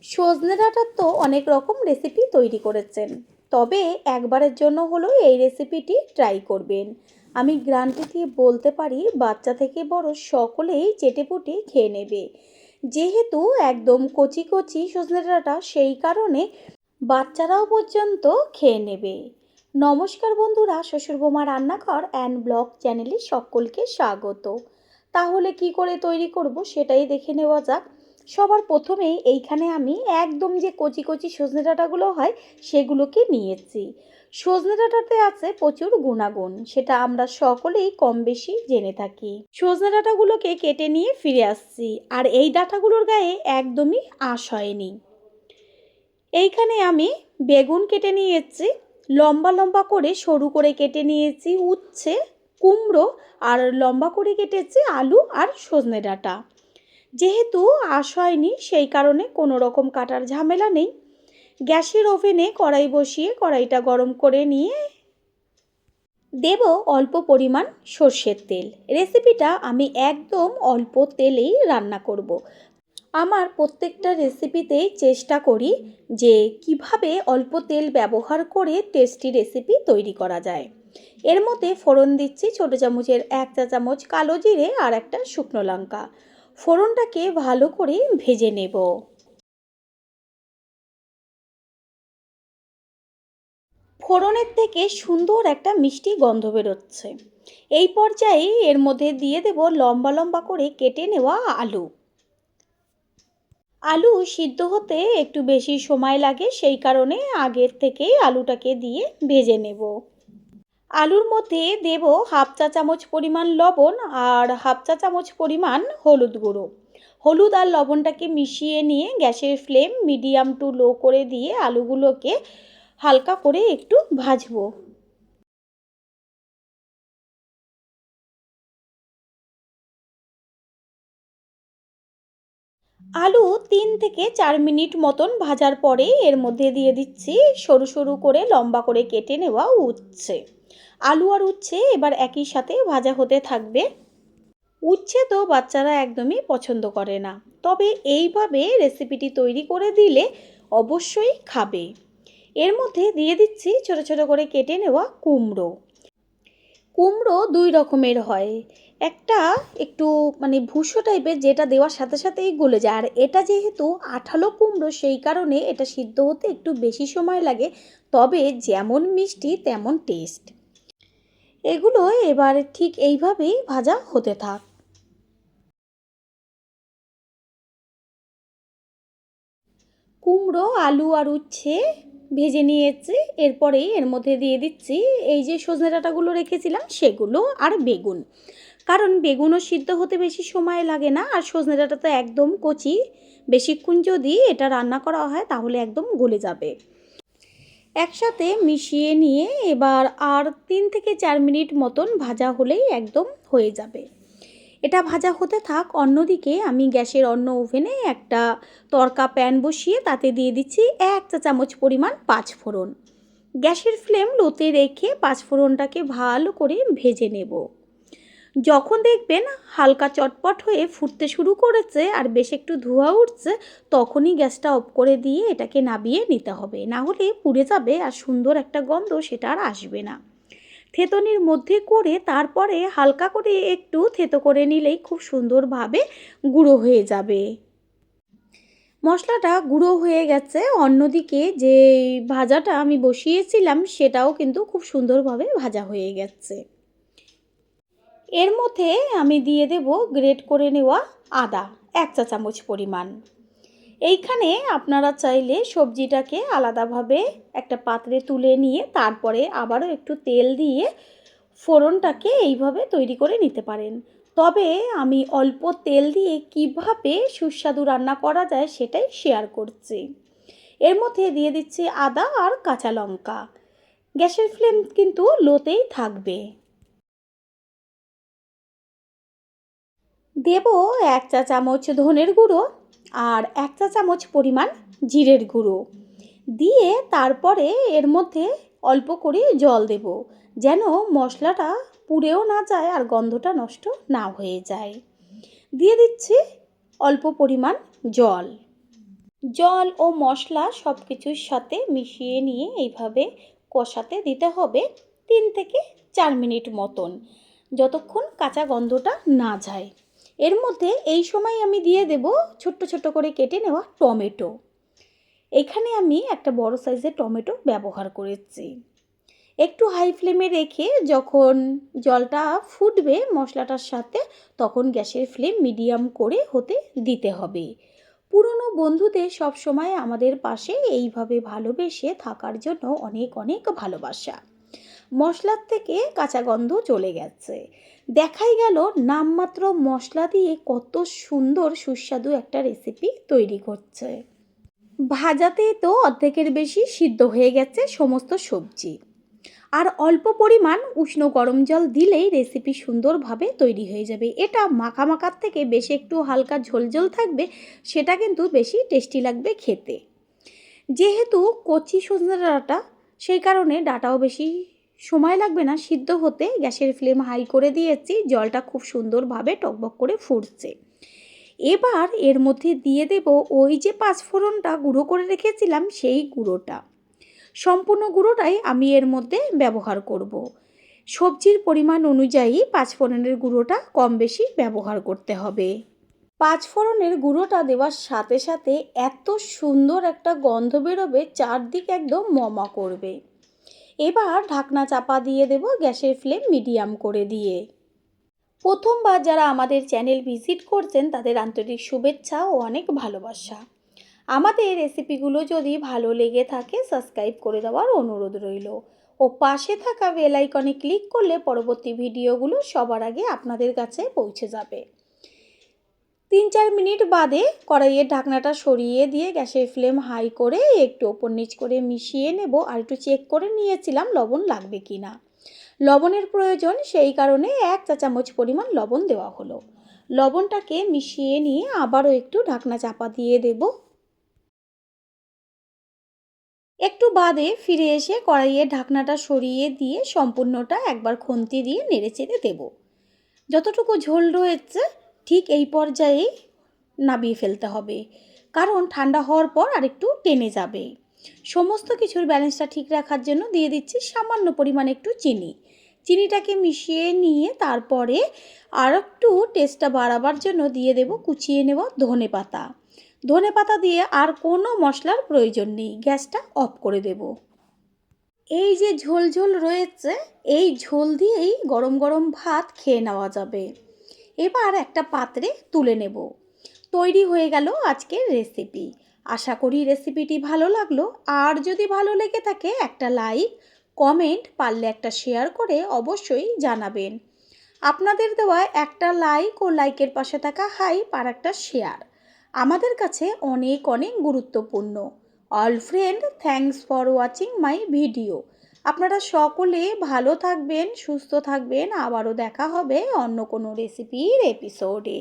সজনে ডাঁটার তো অনেক রকম রেসিপি তৈরি করেছেন, তবে একবারের জন্য হলেও এই রেসিপিটি ট্রাই করবেন। আমি গ্যারান্টি দিয়ে বলতে পারি, বাচ্চা থেকে বড় সকলেই চেটেপুটে খেয়ে নেবে। যেহেতু একদম কচি কচি সজনে ডাঁটা, সেই কারণে বাচ্চারাও পর্যন্ত খেয়ে নেবে। নমস্কার বন্ধুরা, শ্বশুর বৌমা রান্নাঘর অ্যান্ড ব্লগ চ্যানেলে সকলকে স্বাগত। তাহলে কি করে তৈরি করব সেটাই দেখে নেওয়া যাক। সবার প্রথমেই এইখানে আমি একদম যে কচি কচি সজনে ডাঁটাগুলো হয় সেগুলোকে নিয়েছি। সজনে ডাঁটাতে আছে প্রচুর গুণাগুণ, সেটা আমরা সকলেই কম বেশি জেনে থাকি। সজনে ডাঁটাগুলোকে কেটে নিয়ে ফিরে আসছি, আর এই ডাঁটাগুলোর গায়ে একদমই আঁশ হয়নি। এইখানে আমি বেগুন কেটে নিয়েছি, লম্বা লম্বা করে সরু করে কেটে নিয়েছি উচ্ছে, কুমড়ো, আর লম্বা করে কেটেছি আলু আর সজনে ডাঁটা। যেহেতু আঁশ হয়নি সেই কারণে কোনো রকম কাটার ঝামেলা নেই। গ্যাসের ওভেনে কড়াই বসিয়ে কড়াইটা গরম করে নিয়ে দেব অল্প পরিমাণ সর্ষের তেল। রেসিপিটা আমি একদম অল্প তেলেই রান্না করব। আমার প্রত্যেকটা রেসিপিতেই চেষ্টা করি যে কিভাবে অল্প তেল ব্যবহার করে টেস্টি রেসিপি তৈরি করা যায়। এর মধ্যে ফোড়ন দিচ্ছি ছোটো চামচের 1 চা চামচ কালো জিরে আর একটা শুকনো লঙ্কা। ফোড়নটাকে ভালো করে ভেজে নেব। ফোড়নের থেকে সুন্দর একটা মিষ্টি গন্ধ বেরোচ্ছে। এই পর্যায়ে এর মধ্যে দিয়ে দেব লম্বা লম্বা করে কেটে নেওয়া আলু। আলু সিদ্ধ হতে একটু বেশি সময় লাগে, সেই কারণে আগের থেকেই আলুটাকে দিয়ে ভেজে নেব। আলুর মধ্যে দেব 1/2 চা চামচ পরিমাণ লবণ আর 1/2 চা চামচ পরিমাণ হলুদ গুঁড়ো। হলুদ আর লবণটাকে মিশিয়ে নিয়ে গ্যাসের ফ্লেম মিডিয়াম টু লো করে দিয়ে আলুগুলোকে হালকা করে একটু ভাজবো। আলু 3 থেকে 4 মিনিট মতন ভাজার পরে এর মধ্যে দিয়ে দিচ্ছি সরু সরু করে লম্বা করে কেটে নেওয়া উচ্ছে। আলু আর উচ্ছে এবার একই সাথে ভাজা হতে থাকবে। উচ্ছে তো বাচ্চারা একদমই পছন্দ করে না, তবে এইভাবে রেসিপিটি তৈরি করে দিলে অবশ্যই খাবে। এর মধ্যে দিয়ে দিচ্ছি ছোট ছোট করে কেটে নেওয়া কুমড়ো। কুমড়ো 2 রকমের হয়, একটা একটু ভুসো টাইপের, যেটা দেওয়ার সাথে সাথেই গলে যায়, আর এটা যেহেতু আঠালো কুমড়ো সেই কারণে এটা সিদ্ধ হতে একটু বেশি সময় লাগে, তবে যেমন মিষ্টি তেমন টেস্ট। এগুলো এবার ঠিক এইভাবেই ভাজা হতে থাক। কুমড়ো, আলু আর উচ্ছে ভেজে নিয়েছি। এরপরেই এর মধ্যে দিয়ে দিচ্ছি এই যে সজনে ডাঁটাগুলো রেখেছিলাম সেগুলো আর বেগুন। কারণ বেগুনও সিদ্ধ হতে বেশি সময় লাগে না, আর সজনে ডাঁটা তো একদম কচি, বেশিক্ষণ যদি এটা রান্না করা হয় তাহলে একদম গলে যাবে। একসাথে মিশিয়ে নিয়ে এবার আর 3 থেকে 4 মিনিট মতন ভাজা হলেই একদম হয়ে যাবে। এটা ভাজা হতে থাক। অন্যদিকে আমি গ্যাসের অন্য ওভেনে একটা তড়কা প্যান বসিয়ে তাতে দিয়ে দিচ্ছি 1 চা চামচ পরিমাণ পাঁচফোড়ন। গ্যাসের ফ্লেম লোতে রেখে পাঁচফোড়নটাকে ভালো করে ভেজে নেব। যখন দেখবেন হালকা চটপট হয়ে ফুটতে শুরু করেছে আর বেশ একটু ধোঁয়া উঠছে, তখনই গ্যাসটা অফ করে দিয়ে এটাকে নামিয়ে নিতে হবে, না হলে পুড়ে যাবে আর সুন্দর একটা গন্ধ সেটা আর আসবে না। থেতনির মধ্যে করে তারপরে হালকা করে একটু থেতো করে নিলেই খুব সুন্দরভাবে গুঁড়ো হয়ে যাবে। মশলাটা গুঁড়ো হয়ে গেছে। অন্যদিকে যে ভাজাটা আমি বসিয়েছিলাম সেটাও কিন্তু খুব সুন্দরভাবে ভাজা হয়ে গেছে। এর মধ্যে আমি দিয়ে দেব গ্রেট করে নেওয়া আদা 1 চা চামচ পরিমাণ। এইখানে আপনারা চাইলে সবজিটাকে আলাদাভাবে একটা পাত্রে তুলে নিয়ে তারপরে আবারও একটু তেল দিয়ে ফোড়নটাকে এইভাবে তৈরি করে নিতে পারেন। তবে আমি অল্প তেল দিয়ে কিভাবে সুস্বাদু রান্না করা যায় সেটাই শেয়ার করছি। এর মধ্যে দিয়ে দিচ্ছি আদা আর কাঁচা লঙ্কা। গ্যাসের ফ্লেম কিন্তু লোতেই থাকবে। দেব 1 চা চামচ ধনের গুঁড়ো আর 1 চা চামচ পরিমাণ জিরের গুঁড়ো দিয়ে তারপরে এর মধ্যে অল্প করে জল দেব, যেন মশলাটা পুড়েও না যায় আর গন্ধটা নষ্ট না হয়ে যায়। দিয়ে দিচ্ছি অল্প পরিমাণ জল। জল ও মশলা সব কিছুর সাথে মিশিয়ে নিয়ে এইভাবে কষাতে দিতে হবে 3 থেকে 4 মিনিট মতন, যতক্ষণ কাঁচা গন্ধটা না যায়। এর মধ্যে এই সময় আমি দিয়ে দেব ছোট্ট ছোট্ট করে কেটে নেওয়া টমেটো। এখানে আমি একটা বড় সাইজের টমেটো ব্যবহার করেছি। একটু হাই ফ্লেমে রেখে যখন জলটা ফুটবে মশলাটার সাথে, তখন গ্যাসের ফ্লেম মিডিয়াম করে হতে দিতে হবে। পুরনো বন্ধুদের সবসময় আমাদের পাশে এইভাবে ভালোবেসে থাকার জন্য অনেক অনেক ভালোবাসা। মশলার থেকে কাঁচা গন্ধ চলে গেছে, দেখাই গেল নামমাত্র মশলা দিয়ে কত সুন্দর সুস্বাদু একটা রেসিপি তৈরি করছে। ভাজাতেই তো অর্ধেকের বেশি সিদ্ধ হয়ে গেছে সমস্ত সবজি। আর অল্প পরিমাণ উষ্ণ গরম জল দিলেই রেসিপি সুন্দরভাবে তৈরি হয়ে যাবে। এটা মাখা মাখার থেকে বেশি একটু হালকা ঝোলঝোল থাকবে, সেটা কিন্তু বেশি টেস্টি লাগবে খেতে। যেহেতু কচি সজনে ডাঁটা, সেই কারণে ডাঁটাও বেশি সময় লাগবে না সিদ্ধ হতে। গ্যাসের ফ্লেম হাই করে দিয়েছি, জলটা খুব সুন্দরভাবে টকবক করে ফুটছে। এবার এর মধ্যে দিয়ে দেব ওই যে পাঁচফোড়নটা গুঁড়ো করে রেখেছিলাম, সেই গুঁড়োটা। সম্পূর্ণ গুঁড়োটাই আমি এর মধ্যে ব্যবহার করব। সবজির পরিমাণ অনুযায়ী পাঁচফোড়নের গুঁড়োটা কম বেশি ব্যবহার করতে হবে। পাঁচফোড়নের গুঁড়োটা দেওয়ার সাথে সাথে এত সুন্দর একটা গন্ধ বেরোবে, চারদিক একদম মমা করবে। এবার ঢাকনা চাপা দিয়ে দেব গ্যাসের ফ্লেম মিডিয়াম করে দিয়ে। প্রথমবার যারা আমাদের চ্যানেল ভিজিট করছেন তাদের আন্তরিক শুভেচ্ছা ও অনেক ভালোবাসা। আমাদের রেসিপিগুলো যদি ভালো লেগে থাকে সাবস্ক্রাইব করে দেওয়ার অনুরোধ রইল, ও পাশে থাকা বেল আইকনে ক্লিক করলে পরবর্তী ভিডিওগুলো সবার আগে আপনাদের কাছে পৌঁছে যাবে। 3-4 মিনিট বাদে কড়াইয়ের ঢাকনাটা সরিয়ে দিয়ে গ্যাসের ফ্লেম হাই করে একটু ওপর নিচ করে মিশিয়ে নেব। আর একটু চেক করে নিয়েছিলাম লবণ লাগবে কি না। লবণের প্রয়োজন, সেই কারণে 1 চা চামচ পরিমাণ লবণ দেওয়া হলো। লবণটাকে মিশিয়ে নিয়ে আবারও একটু ঢাকনা চাপা দিয়ে দেব। একটু বাদে ফিরে এসে কড়াইয়ের ঢাকনাটা সরিয়ে দিয়ে সম্পূর্ণটা একবার খুন্তি দিয়ে নেড়েচেড়ে দেব। যতটুকু ঝোল রয়েছে ঠিক এই পর্যায়েই নামিয়ে ফেলতে হবে, কারণ ঠান্ডা হওয়ার পর আরেকটু টেনে যাবে। সমস্ত কিছুর ব্যালেন্সটা ঠিক রাখার জন্য দিয়ে দিচ্ছি সামান্য পরিমাণ একটু চিনি। চিনিটাকে মিশিয়ে নিয়ে তারপরে আর একটু টেস্টটা বাড়াবার জন্য দিয়ে দেব কুচিয়ে নেওয়া ধনেপাতা। ধনেপাতা দিয়ে আর কোনো মশলার প্রয়োজন নেই, গ্যাসটা অফ করে দেব। এই যে ঝোল ঝোল রয়েছে, এই ঝোল দিয়েই গরম গরম ভাত খেয়ে নেওয়া যাবে। এবার একটা পাত্রে তুলে নেব। তৈরি হয়ে গেল আজকের রেসিপি। আশা করি রেসিপিটি ভালো লাগলো। আর যদি ভালো লেগে থাকে একটা লাইক, কমেন্ট, পারলে একটা শেয়ার করে অবশ্যই জানাবেন। আপনাদের দেওয়া একটা লাইক ও লাইকের পাশে থাকা হাইপ আর একটা শেয়ার আমাদের কাছে অনেক অনেক গুরুত্বপূর্ণ। All friend, thanks for watching my video. আপনারা সকলে ভালো থাকবেন, সুস্থ থাকবেন। আবারও দেখা হবে অন্য কোনো রেসিপির এপিসোডে।